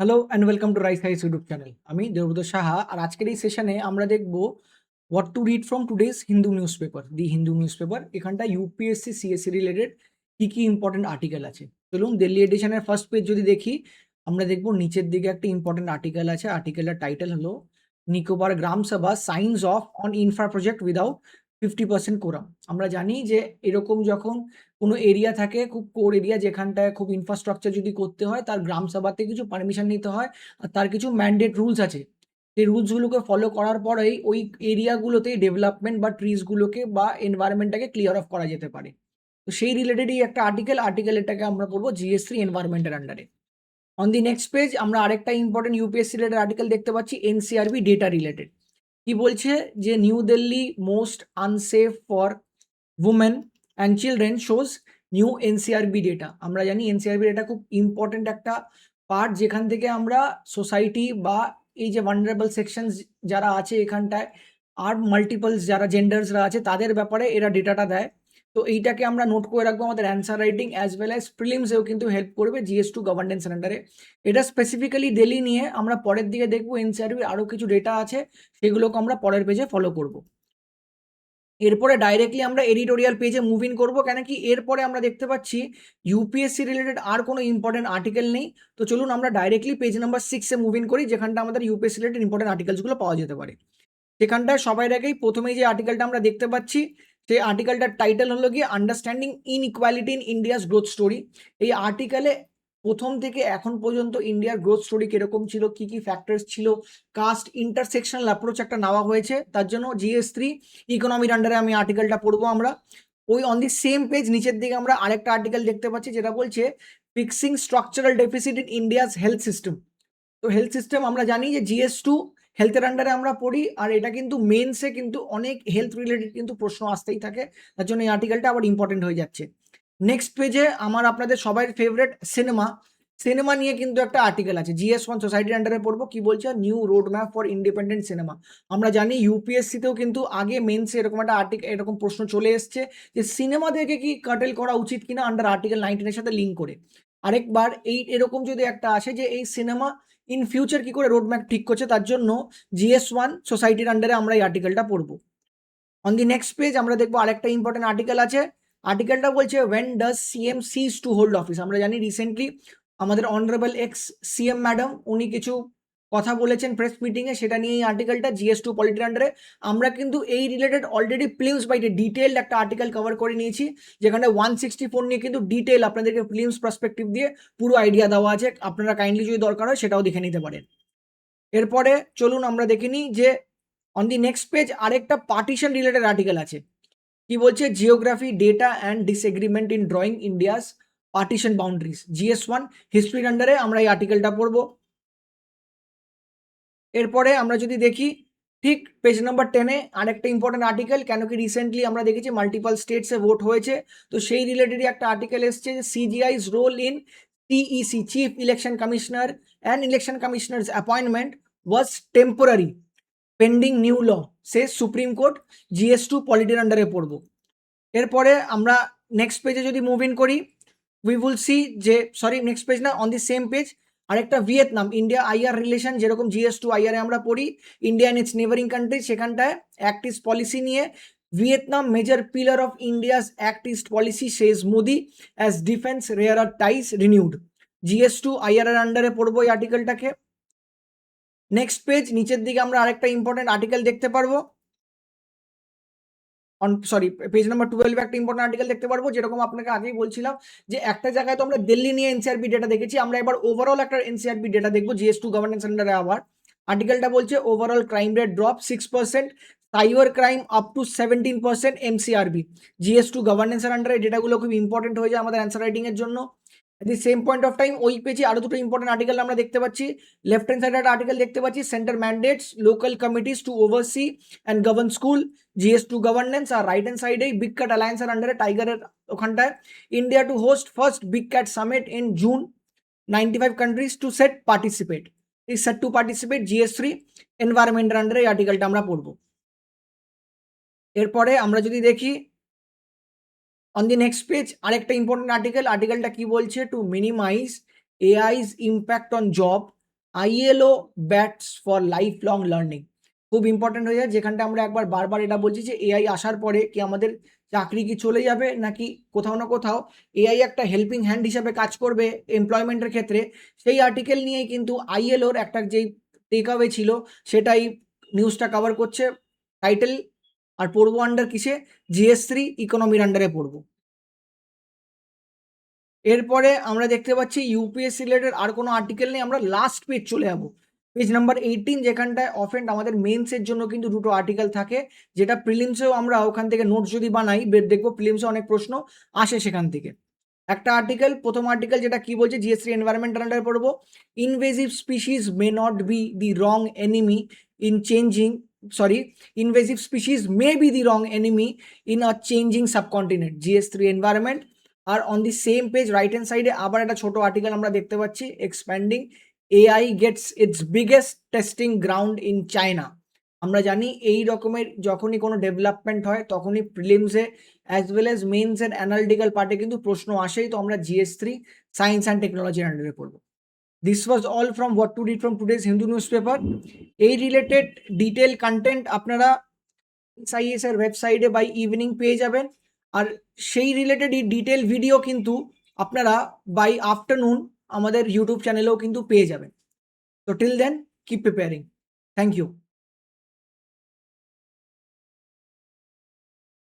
Hello and welcome to rise high's YouTube channel. আমি দেবব্রত সাহা। আর আজকের এই সেশনে আমরা দেখব what to read from today's Hindu newspaper, the Hindu newspaper. এখানটা ইউপিএসসি সিএসসি রিলেটেড কি কি ইম্পর্টেন্ট আর্টিকেল আছে। চলুন দিল্লি এডিশনের ফার্স্ট পেজ যদি দেখি, আমরা দেখব নিচের দিকে একটা ইম্পর্টেন্ট আর্টিকেল আছে। আর্টিকেলের টাইটেল হলো নিকোবর গ্রাম সভা signs of on infra project without 50% quorum. আমরা জানি যে এরকম যখন কোনো এরিয়া থাকে, খুব কোর এরিয়া, যেখানটায় খুব ইনফ্রাস্ট্রাকচার যদি করতে হয়, তার গ্রাম সভাতে কিছু পারমিশন নিতে হয় আর তার কিছু ম্যান্ডেট রুলস আছে। সেই রুলসগুলোকে ফলো করার পরেই ওই এরিয়াগুলোতেই ডেভেলপমেন্ট বা ট্রিজগুলোকে বা এনভায়রনমেন্টটাকে ক্লিয়ার অফ করা যেতে পারে। তো সেই রিলেটেডই একটা আর্টিকেল এটাকে আমরা পড়বো জিএস3 এনভায়রনমেন্টের আন্ডারে। অন দি নেক্সট পেজ আমরা আরেকটা ইম্পর্টেন্ট ইউপিএসসি রিলেটেড আর্টিকেল দেখতে পাচ্ছি, এনসিআরবি ডেটা রিলেটেড। কি বলছে যে new Delhi most unsafe for women and children shows new NCRB data. আমরা জানি এনসিআরবি ডেটা খুব ইম্পর্টেন্ট একটা পার্ট, যেখান থেকে আমরা সোসাইটি বা এই যে ভালনারেবল সেকশনস যারা আছে এখানটায়, আর মাল্টিপলস যারা জেন্ডার্সরা আছে তাদের ব্যাপারে এরা ডেটাটা দেয়। তো এইটাকে আমরা নোট করে রাখবো আমাদের answer writing as well as প্রিলিমসেও কিন্তু হেল্প করবে জিএস2 গভর্নেন্স আন্ডারে। এটা স্পেসিফিক্যালি দিল্লি নিয়ে আমরা পরের দিকে দেখবো। এনসিআরবির আরও কিছু ডেটা আছে, সেগুলোকে আমরা পরের পেজে ফলো করবো। এরপরে ডাইরেক্টলি আমরা এডিটোরিয়াল পেজে মুভ ইন করবো, কেন কি এরপরে আমরা দেখতে পাচ্ছি ইউপিএসসি রিলেটেড আর কোনো ইম্পর্টেন্ট আর্টিকেল নেই। তো চলুন আমরা ডাইরেক্টলি পেজ নাম্বার 6-এ মুভ ইন করি, যেখানটা আমাদের ইউপিএসসি রিলেটেড ইম্পর্টেন্ট আর্টিকেলসগুলো পাওয়া যেতে পারে। সেখানটায় সবাই আগেই প্রথমেই যে আর্টিকেলটা আমরা দেখতে পাচ্ছি, সেই আর্টিকেলটার টাইটেল হলো গিয়ে understanding inequality in India's growth story. এই আর্টিকেলে প্রথম থেকে এখন পর্যন্ত ইন্ডিয়ার গ্রোথ স্টোরি কিরকম ছিল, কি কি ফ্যাক্টরস ছিল, কাস্ট ইন্টারসেকশনাল অ্যাপ্রোচ একটা নেওয়া হয়েছে, তার জন্য জিএস3 ইকোনমির আন্ডারে আমি আর্টিকেলটা পড়বো আমরা। ওই অন দি সেম পেজ নিচের দিকে আমরা আরেকটা আর্টিকেল দেখতে পাচ্ছি, যেটা বলছে fixing structural deficit in India's health system. তো হেলথ সিস্টেম আমরা জানি যে জিএস2 হেলথের আন্ডারে আমরা পড়ি, আর এটা কিন্তু মেন্সে কিন্তু অনেক হেলথ রিলেটেড কিন্তু প্রশ্ন আসতেই থাকে, তার জন্য এই আর্টিকেলটা আবার ইম্পর্টেন্ট হয়ে যাচ্ছে। নেক্সট পেজে আমার আপনাদের সবাই ফেভারিট সিনেমা নিয়ে কিন্তু একটা আর্টিকেল আছে, জিএস1 সোসাইটির আন্ডারে পড়বো। কি বলছে new road map for independent cinema. আমরা জানি ইউপিএসসিতেও কিন্তু আগে মেন্সে এরকম একটা এরকম প্রশ্ন চলে এসছে যে সিনেমা দেখে কি কাটেল করা উচিত কিনা আন্ডার আর্টিকেল 19-এর সাথে লিঙ্ক করে। আরেকবার এরকম যদি একটা আসে যে এই সিনেমা ইন ফিউচার কি করে রোডম্যাপ ঠিক করছে, তার জন্য জিএস1 সোসাইটির আন্ডারে আমরা এই আর্টিকেলটা পড়বো। অন দি নেক্সট পেজ আমরা দেখবো আরেকটা ইম্পর্টেন্ট আর্টিকেল আছে। আর্টিকেলটা বলছে when does CM cease to hold office. আমরা জানি রিসেন্টলি আমাদের অনারেবল এক্স সিএম ম্যাডাম উনি কিছু কথা বলেছেন প্রেস মিটিংয়ে, সেটা নিয়ে এই আর্টিকেলটা জিএস2 পলিটির আন্ডারে। আমরা কিন্তু এই রিলেটেড অলরেডি প্রিলিমস বাইটে ডিটেইলড একটা আর্টিকেল কভার করে নিয়েছি, যেখানে 164 নিয়ে কিন্তু ডিটেইল আপনাদেরকে প্রিলিমস পার্সপেক্টিভ দিয়ে পুরো আইডিয়া দেওয়া আছে। আপনারা কাইন্ডলি যদি দরকার হয় সেটাও দেখে নিতে পারেন। এরপরে চলুন আমরা দেখে নিই যে অন দি নেক্সট পেজ আরেকটা পার্টিশন রিলেটেড আর্টিকেল আছে। কি বলছে geography data and disagreement in drawing India's partition boundaries. GS হিস্ট্রির আন্ডারে আমরা এই আর্টিকেলটা পড়বো। এরপরে আমরা যদি দেখি ঠিক পেজ নাম্বার 10-এ আরেকটা ইম্পর্টেন্ট আর্টিকেল, কেন কি রিসেন্টলি আমরা দেখেছি মাল্টিপল স্টেটসে ভোট হয়েছে, তো সেই রিলেটেডই একটা আর্টিকেল এসছে যে CJI's role in TEC chief election commissioner and election commissioners appointment was temporary pending new law, says supreme court. GS পলিটির আন্ডারে পড়বো। এরপরে আমরা নেক্সট পেজে যদি মুভ ইন করি, উই উইল সি যে নেক্সট পেজ না, অন দি সেম পেজ আরেকটা ভিয়েতনাম ইন্ডিয়া আইআর রিলেশন, যেরকম জিএস2 আইআর আমরা পড়ি India and its neighbouring country, সেখানটায় অ্যাক্ট ইস্ট পলিসি নিয়ে Vietnam major pillar of India's act east policy says Modi as defence rare ties renewed. GS two IR আন্ডারে পড়বো এই আর্টিকেলটাকে। Next page নিচের দিকে আমরা আরেকটা ইম্পর্টেন্ট আর্টিকেল দেখতে পারবো, পেজ নাম্বার 12 একটা ইম্পর্টেন্ট আর্টিকেল দেখতে পারবো। যেরকম আপনাকে আগেই বলছিলাম যে একটা জায়গায় তো আমরা দিল্লি নিয়ে এনসিআরবি ডেটা দেখেছি, আমরা এবার ওভারঅল একটা এনসিআরবি ডেটা দেখবো জিএস2 গভর্নেন্স আন্ডারে। আবার আর্টিকেলটা বলছে overall crime rate drop 6%, cyber crime up to 17% এমসিআরবি। জিএস2 গভর্নেন্সের আন্ডারে ডেটাগুলো খুব ইম্পর্টেন্ট হয়ে যায় আমাদের অ্যান্সার রাইটিং এর জন্য। At the same point of time ওই পেজে আরো দুটো ইম্পর্টেন্ট আর্টিকেল আমরা দেখতে পাচ্ছি। লেফট হ্যান্ড সাইডে একটা আর্টিকেল দেখতে পাচ্ছি, centre mandates local committees to oversee and govern school GS two governance. আর রাইট হ্যান্ড সাইডে বিগ ক্যাট অ্যালায়েন্সের আন্ডারে টাইগারের ওখানটায় India to host first big cat summit in June, 95 countries to set participate. এই সেট টু পার্টিসিপেট জিএস3 এনভায়রনমেন্টের আন্ডারে এই আর্টিকেলটা আমরা পড়বো। এরপরে আমরা যদি দেখি অন দি নেক্সট পেজ আরেকটা ইম্পর্টেন্ট আর্টিকেলটা কি বলছে, to minimize AI's impact on job ILO bats for life long learning, খুব ইম্পর্টেন্ট হয়ে যায়, যেখানটা আমরা একবার বারবার এটা বলছি যে এআই আসার পরে কি আমাদের চাকরি কি চলে যাবে, নাকি কোথাও না কোথাও এআই একটা হেল্পিং হ্যান্ড হিসাবে কাজ করবে এমপ্লয়মেন্টের ক্ষেত্রে। সেই আর্টিকেল নিয়েই কিন্তু ILOর একটা যেই টেক অ্যাওয়ে ছিল সেটাই নিউজটা কভার করছে। টাইটেল আর পড়বো আন্ডার কিসে, GS3 ইকোনমির আন্ডারে পড়বো। এরপরে আমরা দেখতে পাচ্ছি ইউপিএসসি রিলেটেড আর কোনো আর্টিকেল নেই, আমরা লাস্ট পেজ চলে যাবো, পেজ নাম্বার 18, যেখানটায় অফেন্ড আমাদের মেন্সের জন্য কিন্তু দুটো আর্টিকেল থাকে, যেটা প্রিলিমসেও আমরা ওখান থেকে নোটস যদি বানাই দেখবো প্রিলিমসে অনেক প্রশ্ন আসে সেখান থেকে। একটা আর্টিকেল, প্রথম আর্টিকেল যেটা কি বলছে, GS3 এনভায়রনমেন্টাল আন্ডারে পড়বো, invasive species may not be the wrong enemy in changing, sorry, invasive species may be the wrong enemy in a changing subcontinent, GS3 environment. আর on the same page right hand সাইডে আবার একটা ছোট article আমরা দেখতে পাচ্ছি, expanding AI gets its biggest testing ground in China. আমরা জানি এই রকমের যখনই কোনো ডেভেলপমেন্ট হয় তখনই প্রিলিমসে as well as mains and analytical পার্টে কিন্তু প্রশ্ন আসেই, তো আমরা GS3 সায়েন্স অ্যান্ড টেকনোলজির আন্ডারে পড়বো। This was all from what to read from today's Hindu news paper. এই রিলেটেড ডিটেল কন্টেন্ট আপনারা SIS এর ওয়েবসাইটে বাই ইভিনিং পেয়ে যাবেন, আর সেই রিলেটেড ডিটেল ভিডিও কিন্তু আপনারা বাই আফটারনুন আমাদের ইউটিউব চ্যানেলেও কিন্তু পেয়ে যাবেন। তো till then keep preparing, thank you.